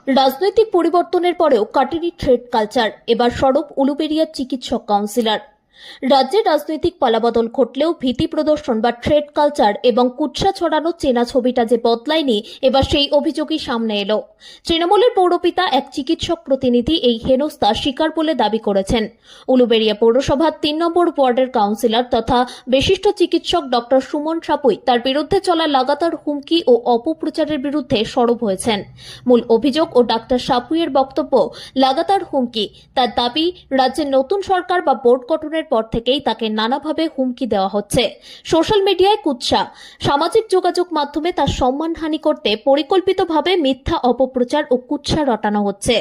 রাজনৈতিক পরিবর্তনের পরেও কাটেনি থ্রেড কালচার। এবার সরব উলুবেড়িয়ার চিকিৎসক কাউন্সিলর। রাজ্যে রাজনৈতিক পালাবদল ঘটলেও ভীতি প্রদর্শন বা থ্রেড কালচার এবং কুৎসা ছড়ানো চেনা ছবিটা যে বদলায়নি, এবার সেই অভিযোগই সামনে এলো। তৃণমূলের পৌরপিতা এক চিকিৎসক প্রতিনিধি এই হেনস্থা স্বীকার বলে দাবি করেছেন। উলুবেড়িয়া পৌরসভার ৩ নম্বর ওয়ার্ডের কাউন্সিলর তথা বিশিষ্ট চিকিৎসক ডক্টর সুমন সাপুই তার বিরুদ্ধে চলা লাগাতার হুমকি ও অপপ্রচারের বিরুদ্ধে সরব হয়েছেন। মূল অভিযোগ ও ডাক্তার সাপুইয়ের বক্তব্য, লাগাতার হুমকি। তার দাবি, রাজ্যের নতুন সরকার বা বোর্ড গঠনের পর থেকেই তাকে নানাভাবে হুমকি দেওয়া হচ্ছে। সোশ্যাল মিডিয়ায় কুৎসা, সামাজিক যোগাযোগ মাধ্যমে তার সম্মানহানি করতে পরিকল্পিতভাবে মিথ্যা অপপ্রচার ও কুৎসা রটানো হচ্ছে।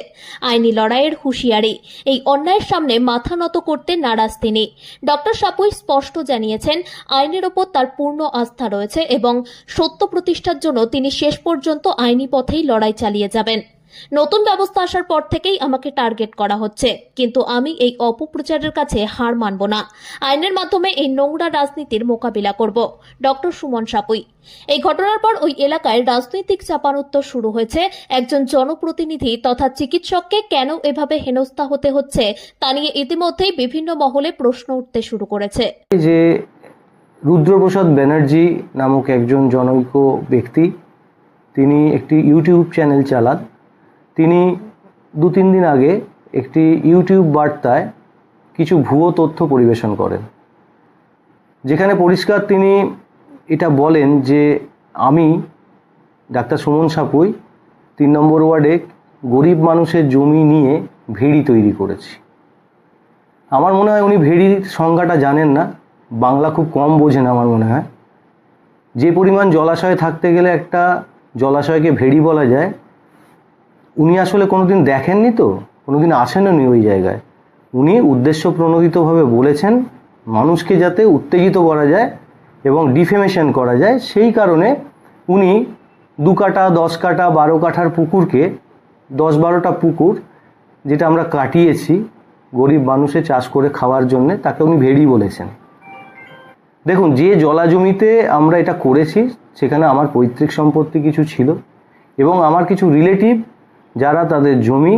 আইনি লড়াইয়ের হুঁশিয়ারি, এই অন্যায়ের সামনে মাথা নত করতে নারাজ তিনি। ডক্টর সাপুই স্পষ্ট জানিয়েছেন, আইনের ওপর তার পূর্ণ আস্থা রয়েছে এবং সত্য প্রতিষ্ঠার জন্য তিনি শেষ পর্যন্ত আইনি পথেই লড়াই চালিয়ে যাবেন। নতুন ব্যবস্থা আসার পর থেকেই আমাকে টার্গেট করা হচ্ছে, কিন্তু আমি এই অপপ্রচারের কাছে হার মানব না। আইনের মাধ্যমে এই নোংরা রাজনীতির মোকাবিলা করব। ডক্টর সুমন সাপুই। এই ঘটনার পর ওই এলাকায় রাজনৈতিক চাপানোত্তর শুরু হয়েছে। একজন জনপ্রতিনিধি তথা চিকিৎসককে কেন এভাবে হেনস্থা হতে হচ্ছে তা নিয়ে ইতিমধ্যেই বিভিন্ন মহলে প্রশ্ন উঠতে শুরু করেছে। যে রুদ্রপ্রসাদ ব্যানার্জি নামক একজন জনৈক ব্যক্তি, তিনি একটি ইউটিউব চ্যানেল চালান। তিনি 2-3 দিন আগে একটি ইউটিউব বার্তায় কিছু ভুয়ো তথ্য পরিবেশন করেন, যেখানে পরিষ্কার তিনি এটা বলেন যে আমি ডাক্তার সুমন সাপুই 3 নম্বর ওয়ার্ডে গরিব মানুষের জমি নিয়ে ভেড়ি তৈরি করেছি। আমার মনে হয় উনি ভেড়ির সংজ্ঞাটা জানেন না, বাংলা খুব কম বোঝেন আমার মনে হয়। যে পরিমাণ জলাশয় থাকতে গেলে একটা জলাশয়কে ভেড়ি বলা যায়, উনি আসলে কোনোদিন দেখেননি, তো কোনোদিন আসেননি ওই জায়গায়। উনি উদ্দেশ্য প্রণোদিতভাবে বলেছেন মানুষকে যাতে উত্তেজিত করা যায় এবং ডিফেমেশন করা যায়, সেই কারণে উনি 2 কাঠা 10 কাঠা 12 কাঠার পুকুরকে 10-12টা পুকুর যেটা আমরা কাটিয়েছি গরিব মানুষে চাষ করে খাওয়ার জন্যে, তাকে উনি ভেড়ি বলেছেন। দেখুন, যে জলা জমিতে আমরা এটা করেছি সেখানে আমার পৈতৃক সম্পত্তি কিছু ছিল এবং আমার কিছু রিলেটিভ যারা তাদের জমি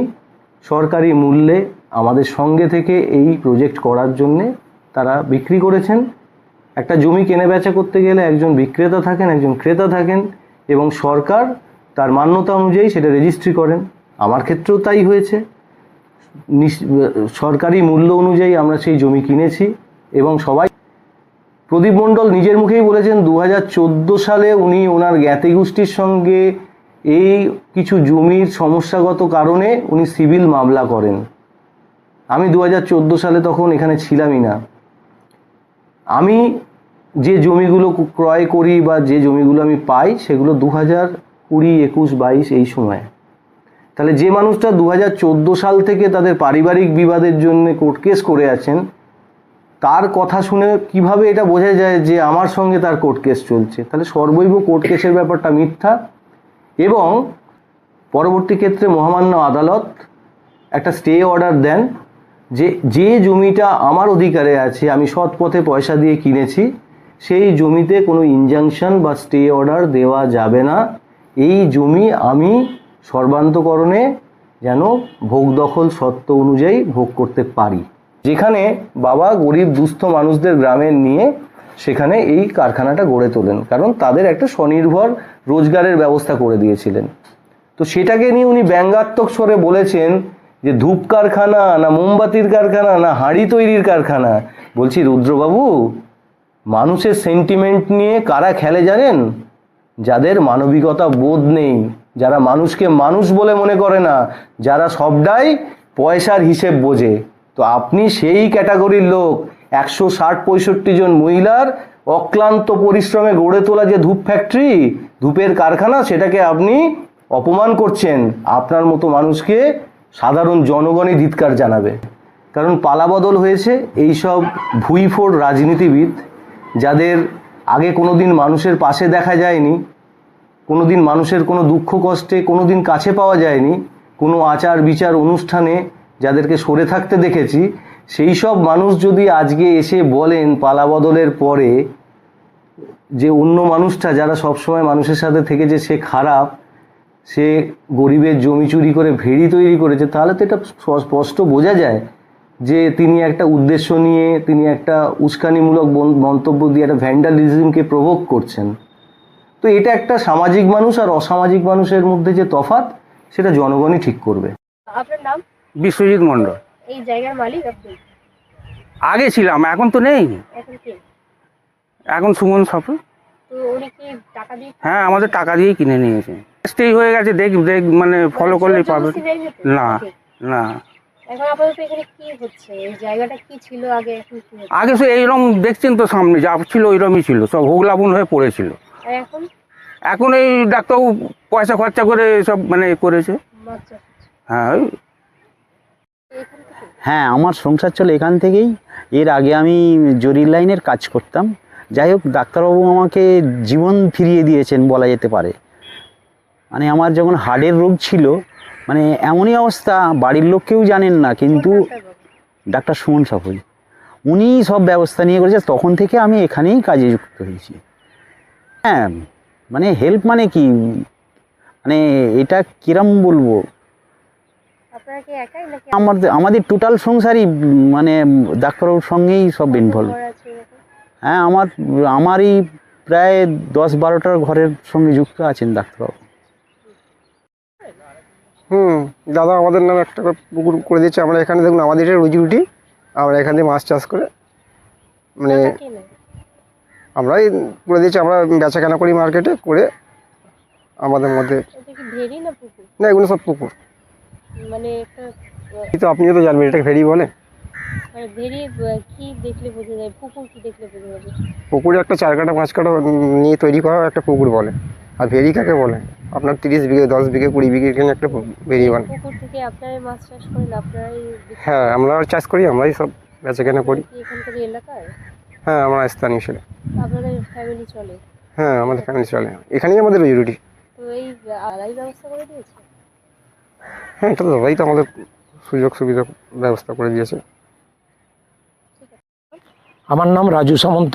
সরকারি মূল্যে আমাদের সঙ্গে থেকে এই প্রজেক্ট করার জন্যে তারা বিক্রি করেছেন। একটা জমি কেনা বেচা করতে গেলে একজন বিক্রেতা থাকেন, একজন ক্রেতা থাকেন এবং সরকার তার মান্যতা অনুযায়ী সেটা রেজিস্ট্রি করেন। আমার ক্ষেত্রেও তাই হয়েছে। সরকারি মূল্য অনুযায়ী আমরা সেই জমি কিনেছি এবং সবাই, প্রদীপ মণ্ডল নিজের মুখেই বলেছেন 2014 সালে উনি ওনার জ্ঞাতি গোষ্ঠীর সঙ্গে এই কিছু জমির সমস্যাগত কারণে উনি সিভিল মামলা করেন। আমি 2014 সালে তখন এখানে ছিলামই না। আমি যে জমিগুলো ক্রয় করি বা যে জমিগুলো আমি পাই সেগুলো 2020, 21, 22 এই সময়। তাহলে যে মানুষটা 2014 সাল থেকে তাদের পারিবারিক বিবাদের জন্য কোর্ট কেস করে আছেন, তার কথা শুনে কিভাবে এটা বোঝা যায় যে আমার সঙ্গে তার কোর্ট কেস চলছে? তাহলে সর্বৈব কোর্ট কেসের ব্যাপারটা মিথ্যা। এবং পরবর্তী ক্ষেত্রে মহামান্য আদালত একটা স্টে অর্ডার দেন যে যে জমিটা আমার অধিকারে আছে, আমি সৎ পথে পয়সা দিয়ে কিনেছি, সেই জমিতে কোনো ইনজাংশন বা স্টে অর্ডার দেওয়া যাবে না। এই জমি আমি সর্বান্তকরণে যেন ভোগ দখল সত্ত্ব অনুযায়ী ভোগ করতে পারি। যেখানে বাবা গরিব দুস্থ মানুষদের গ্রামে নিয়ে সেখানে এই কারখানাটা গড়ে তোলেন, কারণ তাদের একটা স্বনির্ভর রোজগারের ব্যবস্থা করে দিয়েছিলেন। তো সেটাকে নিয়ে উনি ব্যঙ্গাত্মক স্বরে বলেছেন যে ধূপ কারখানা না মোমবাতির কারখানা না হাঁড়ি তৈরির কারখানা। বলছি রুদ্রবাবু, মানুষের সেন্টিমেন্ট নিয়ে কারা খেলে জানেন? যাদের মানবিকতা বোধ নেই, যারা মানুষকে মানুষ বলে মনে করে না, যারা সবটাই পয়সার হিসেব বোঝে। তো আপনি সেই ক্যাটাগরির লোক। 160-65 জন মহিলার অক্লান্ত পরিশ্রমে গড়ে তোলা যে ধূপ ফ্যাক্টরি, ধূপের কারখানা, সেটাকে আপনি অপমান করছেন। আপনার মতো মানুষকে সাধারণ জনগণই ধিক্কার জানাবে। কারণ পালাবদল হয়েছে এইসব ভুইফোড় রাজনীতিবিদ, যাদের আগে কোনোদিন মানুষের পাশে দেখা যায়নি, কোনোদিন মানুষের কোনো দুঃখ কষ্টে কোনোদিন কাছে পাওয়া যায়নি, কোনো আচার বিচার অনুষ্ঠানে যাদেরকে সরে থাকতে দেখেছি, সেই সব মানুষ যদি আজকে এসে বলেন পালাবদলের পরে যে অন্য মানুষটা যারা সবসময় মানুষের সাথে থেকে যে সে খারাপ, সে গরিবের জমি চুরি করে ভেড়ি তৈরি করেছে, তাহলে তো এটা স্পষ্ট বোঝা যায় যে তিনি একটা উদ্দেশ্য নিয়ে, তিনি একটা উস্কানিমূলক মন্তব্য দিয়ে একটা ভ্যান্ডালিজমকে প্রভোগ করছেন। তো এটা একটা সামাজিক মানুষ আর অসামাজিক মানুষের মধ্যে যে তফাৎ, সেটা জনগণই ঠিক করবে। আপনার নাম? বিশ্বজিৎ মণ্ডল। এই জায়গার মালিক আপনি? আগে ছিলাম, এখন তো নেই। এখন কে? এখন সুমন সাপু। তো উনি কি টাকা দিয়ে? হ্যাঁ, আমাদের টাকা দিয়েই কিনে নিয়েছে। স্টে হয়ে গেছে, দেখ মানে ফলো করলেই পাবে। না না, এখন আপাতত এখানে কি হচ্ছে? এই জায়গাটা কি ছিল আগে, এখন কি হচ্ছে? আগে সে এইরকম দেখছেন তো, সামনে যা ছিল ওইরকমই ছিল, সব হোগলাবুন হয়ে পড়েছিল। আর এখন? এখন এই ডাক্তারবাবু পয়সা খরচা করে সব মানে করেছে। বাচ্চা হ্যাঁ, ওই এখান থেকে? হ্যাঁ, আমার সংসার চলে এখান থেকেই। এর আগে আমি জরির লাইনের কাজ করতাম। যাই হোক, ডাক্তারবাবু আমাকে জীবন ফিরিয়ে দিয়েছেন বলা যেতে পারে। মানে আমার যখন হার্টের রোগ ছিল, মানে এমনই অবস্থা, বাড়ির লোক কেউ জানেন না, কিন্তু ডাক্তার সুমন সাপুই উনি সব ব্যবস্থা নিয়ে করেছে। তখন থেকে আমি এখানেই কাজে যুক্ত হয়েছি। হ্যাঁ, মানে হেল্প মানে কি, মানে এটা কিরম বলবো, আপনারা কি একাই নাকি আমাদের টোটাল সংসারই মানে ডাক্তারবাবুর সঙ্গেই সব ইনভলভ। ঘর আছে এরকম? হ্যাঁ, আমারই প্রায় 10-12টার ঘরের সঙ্গে যুক্ত আছেন ডাক্তারবাবু। দাদা আমাদের নামে একটা করে পুকুর করে দিয়েছে। আমরা এখানে দেখুন, আমাদের এটা রুজি রুটি, আমরা এখান থেকে মাছ চাষ করে মানে টাকা কে নেয়? আমরাই করে দিয়েছি। আমরা বেচা কেনা করি মার্কেটে করে আমাদের মধ্যে। এটা কি ভেরি না পুকুর? না, এগুলো সব পুকুর। মানে একটা তো আপনিও তো জানবেন এটাকে ফেরি বলে। মানে ভেরি কি দেখলে বোঝা যায়, পুকুর কি দেখলে বোঝা যাবে? পুকুরে একটা 4 কাঠা 5 কাঠা নিয়ে তৈরি করা একটা পুকুর বলে। আর ভেরি কাকে বলে, আপনার 30 বিঘে 10 বিঘে 20 বিঘে এখানে একটা ভেরি বলে। পুকুর থেকে আপনারাই মাছ চাষ করেন, আপনারাই হ্যাঁ, আমরা চাষ করি, আমরাই সব বেচা কেনা করি। কি এখানকার এলাকায়? হ্যাঁ, আমরা স্থানীয় ছেলে। আপনাদের ফ্যামিলি চলে? হ্যাঁ, আমাদের ফ্যামিলি চলে, এখানেই আমাদের রুজি রুটি। তো এই আলাদা ব্যবস্থা করে দিয়েছে? হ্যাঁ, এটা তো দাদাই তো আমাদের সুযোগ সুবিধা ব্যবস্থা করে দিয়েছে। আমার নাম রাজু সামন্ত।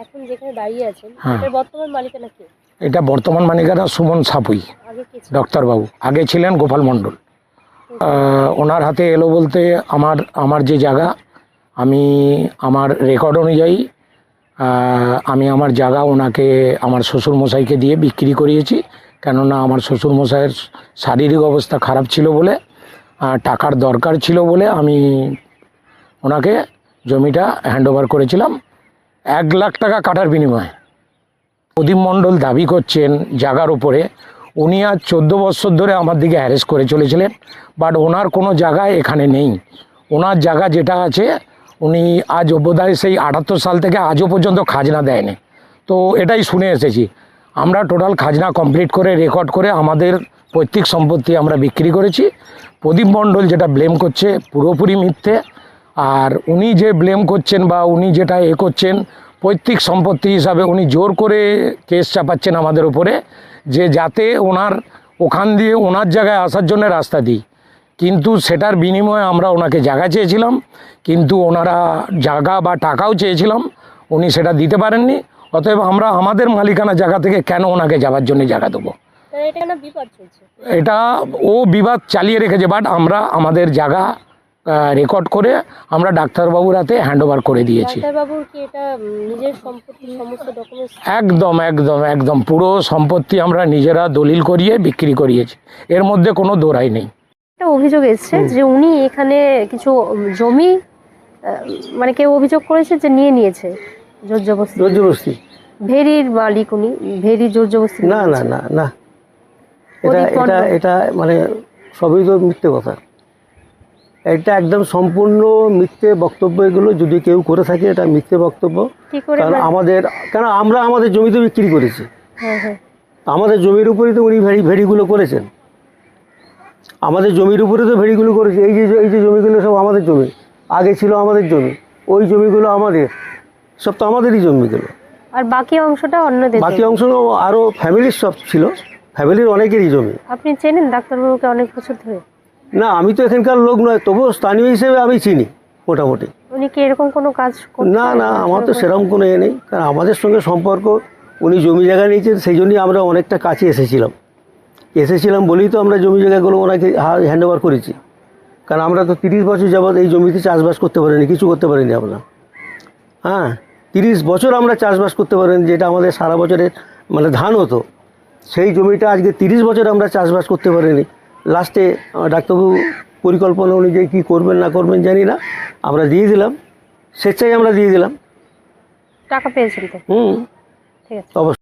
এখন যেখানে দাঁড়িয়ে আছেন, হ্যাঁ। এটার বর্তমান মালিকানা কে? এটা বর্তমান মালিকানা সুমন সাপুই, আগে কে ছিল? ডাক্তারবাবু। আগে ছিলেন গোপাল মণ্ডল। ওনার হাতে এলো বলতে আমার যে জায়গা, আমি আমার রেকর্ড অনুযায়ী আমি আমার জায়গা ওনাকে, আমার শ্বশুরমশাইকে দিয়ে বিক্রি করিয়েছি। কেননা আমার শ্বশুরমশাইয়ের শারীরিক অবস্থা খারাপ ছিল বলে, টাকার দরকার ছিল বলে আমি ওনাকে জমিটা হ্যান্ডওভার করেছিলাম 1 লাখ টাকা কাটার বিনিময়ে। প্রদীপ মণ্ডল দাবি করছেন জায়গার উপরে, উনি আজ 14 বছর ধরে আমার দিকে হ্যারেস করে চলেছিলেন, বাট ওনার কোনো জায়গায় এখানে নেই। ওনার জায়গা যেটা আছে, উনি আজ বোধহয় সেই 78 সাল থেকে আজও পর্যন্ত খাজনা দেয়নি। তো এটাই শুনে এসেছি। আমরা টোটাল খাজনা কমপ্লিট করে রেকর্ড করে আমাদের পৈতৃক সম্পত্তি আমরা বিক্রি করেছি। প্রদীপ মণ্ডল যেটা ব্লেম করছে পুরোপুরি মিথ্যে। আর উনি যে ব্লেম করছেন বা উনি যেটা করছেন, পৈতৃক সম্পত্তি হিসাবে উনি জোর করে কেস চাপাচ্ছেন আমাদের উপরে, যে যাতে ওনার ওখান দিয়ে ওনার জায়গায় আসার জন্য রাস্তা দিই। কিন্তু সেটার বিনিময়ে আমরা ওনাকে জায়গা চেয়েছিলাম, কিন্তু ওনারা জায়গা বা টাকাও চেয়েছিলাম, উনি সেটা দিতে পারেননি। অতএব আমরা আমাদের মালিকানা জায়গা থেকে কেন ওনাকে যাওয়ার জন্য জায়গা দেবো? তাহলে এটা কেন বিবাদ চলছে? এটা ও বিবাদ চালিয়ে রেখেছে, বাট আমরা আমাদের জায়গা রেকর্ড করে আমরা ডাক্তারবাবুর হাতে হ্যান্ডওভার করে দিয়েছি। ডাক্তারবাবুর কি এটা নিজের সম্পত্তি, সমস্ত ডকুমেন্টস? একদম একদম একদম পুরো সম্পত্তি আমরা নিজেরা দলিল করিয়ে বিক্রি করিয়েছি, এর মধ্যে কোনো দোরাই নেই। একটা অভিযোগ এসছে যে উনি এখানে কিছু জমি মানে কেউ অভিযোগ করেছে যে নিয়েছে জোর জবরদস্তি। ভেরির মালিক উনি, ভেরি জোর জবরদস্তি? না না না না, এটা মানে সবই তো মিথ্যে কথা। এটা একদম সম্পূর্ণ মিথ্যে বক্তব্য। এগুলো যদি কেউ করে থাকে এটা মিথ্যে বক্তব্য। কারণ আমরা আমাদের জমি তো বিক্রি করেছি। আমাদের জমির উপরেই তো উনি ভেড়িগুলো করেছেন। আমাদের জমির উপরে তো ভেড়িগুলো করেছে। এই যে জমিগুলো সব আমাদের জমি, আগে ছিল আমাদের জমি, ওই জমিগুলো আমাদের, সব তো আমাদেরই জমিগুলো। আর বাকি অংশটা অন্যদের? বাকি অংশ আরও ফ্যামিলির সব ছিল, ফ্যামিলির অনেকেরই জমি। আপনি চেনেন ডাক্তারবাবুকে অনেক বছর ধরে? না, আমি তো এখানকার লোক নয়, তবুও স্থানীয় হিসেবে আমি চিনি মোটামুটি। উনি কি এরকম কোনো কাজ করছেন? না না, আমার তো সেরকম কোনো নেই। কারণ আমাদের সঙ্গে সম্পর্ক, উনি জমি জায়গা নিয়েছেন, সেই জন্যই আমরা অনেকটা কাছে এসেছিলাম। এসেছিলাম বলেই তো আমরা জমি জায়গাগুলো ওনাকে হ্যান্ড ওভার করেছি। কারণ আমরা তো 30 বছর যাবৎ এই জমিতে চাষবাস করতে পারিনি, কিছু করতে পারিনি আমরা। হ্যাঁ, 30 বছর আমরা চাষবাস করতে পারিনি, যেটা আমাদের সারা বছরের মানে ধান হতো, সেই জমিটা আজকে 30 বছর আমরা চাষবাস করতে পারিনি। লাস্টে ডাক্তারবাবু পরিকল্পনা অনুযায়ী কী করবেন না করবেন জানি না, আমরা দিয়ে দিলাম, স্বেচ্ছায় আমরা দিয়ে দিলাম। টাকা পেয়েছেন তো? হুম, ঠিক আছে। অবশ্যই।